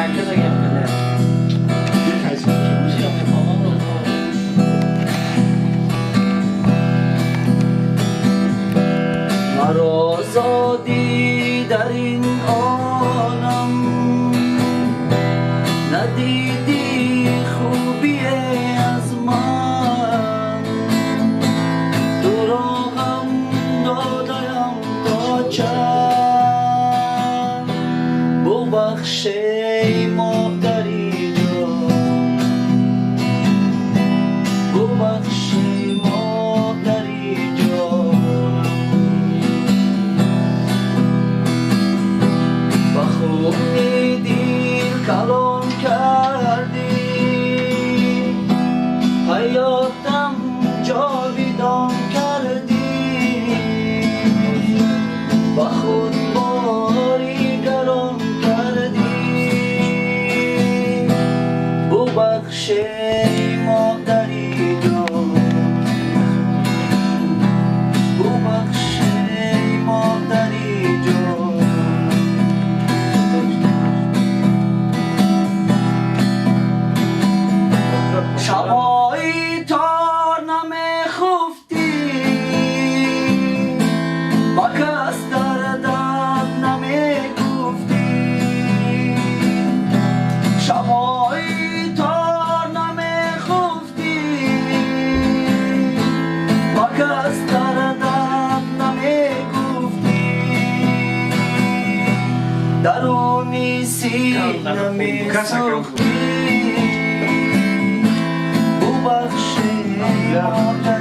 깔끔하게 하면 시험에 범하면서 مرا دی در این عالم ندیدی خوبی از من تو را غم دادم تا چند ببخشی مادری جان ببخشی مادری جان با خونی دل کلان کردی حیاتم جاویدان کردی با خود باری گران کردی ببخشی مادری جان ببخشی مادری جان شبایی تا نمیخفتی با کس دردت نمیگفتی شبایی تا نمیخفتی با کس دردت نمیگفتی درونی سینه میسوختی ببخشی مادری